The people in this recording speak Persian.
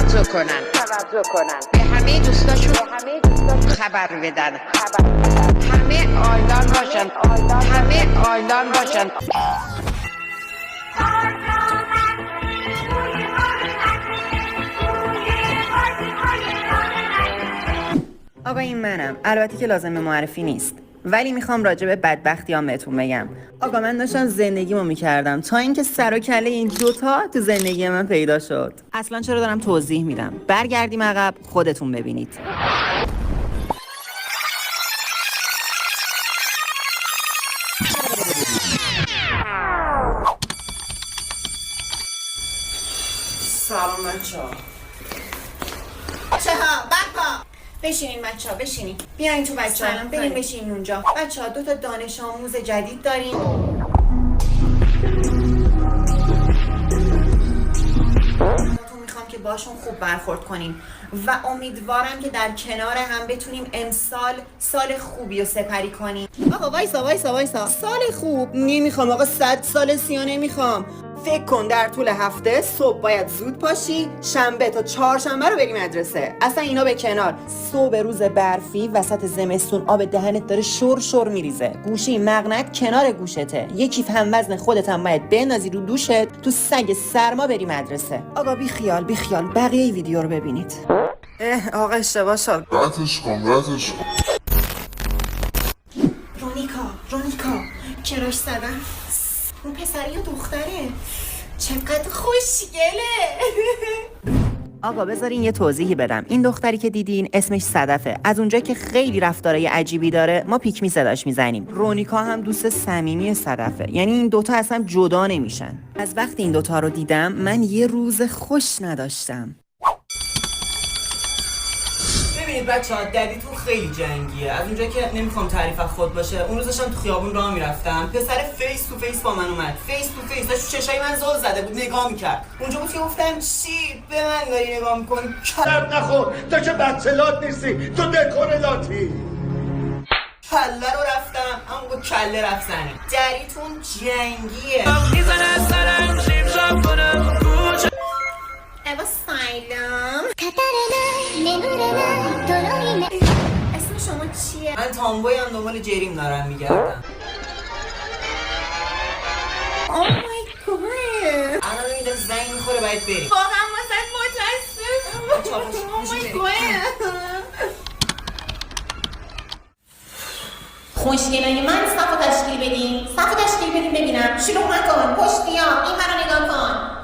توجه کنن به همه دوستاشون خبر بدن، همه آیلان باشن. آقا این منم، البته که لازم معرفی نیست، ولی میخوام راجع به بدبختیام بهتون بگم. آقا من داشتم زندگیمو میکردم تا اینکه سر و کله این دوتا تو زندگی من پیدا شد. اصلا چرا دارم توضیح میدم؟ برگردیم عقب خودتون ببینید. سلام بچه‌ها. بشینین بچه ها، بشینین. بیاین تو بچه ها، بریم بشینین اونجا. بچه ها 2 تا دانش آموز جدید داریم. میخوام که باشون خوب برخورد کنیم و امیدوارم که در کنار هم بتونیم امسال سال خوبی رو سپری کنیم. آقا وایسا. سال خوب نمیخوام آقا، 100 سال سیا نمیخوام. فکر کن در طول هفته صبح باید زود پاشی، شنبه تا چهارشنبه رو بری مدرسه. اصلا اینا به کنار. صبح روز برفی وسط زمستون آب دهنت داره شور میریزه، گوشی مغنت کنار گوشته، یه کیف هم وزن خودت هم باید بندازی رو دوشت، تو سگ سرما بری مدرسه. آقا بی خیال بقیه ویدیو رو ببینید. آقا اشتباه شد. راتش کن. رونیکا چراش زدن؟ اون پسری یا دختره؟ چقدر خوشگله. آقا بذارین یه توضیحی بدم. این دختری که دیدین اسمش صدفه. از اونجا که خیلی رفتارای عجیبی داره ما پیک صداش میزنیم. رونیکا هم دوست صمیمی صدفه. یعنی این دوتا اصلا جدا نمیشن. از وقتی این دوتا رو دیدم من یه روز خوش نداشتم. ببینید بچه‌ها، ددیتون خیلی جنگیه. از اونجا که نمیخوام تعریف از خود باشه، اون روز داشتم تو خیابون راه میرفتم، پسر فیس تو فیس با من اومد. فیس تو فیس داشت چشای من زل زده بود، نگاه میکرد. اونجا بود که گفتم چی به من داری نگاه میکنی؟ درد نخور، تو که بچه لات نیستی، تو دکور لاتی. کله رو رفتم، اما با کله رفت زنی. دریتون جنگیه. اوا سایلم. اسم شما چیه؟ من تامبوی هم دنبال جریم دارم میگردم. Oh my god. الان این داره زنگ میخوره باید بریم. واقعا واسه متاسفم. Oh my god. خوشگلای من صف تشکیل بدین ببینم. شروع نکن، پشتیام این منو نگاه کن.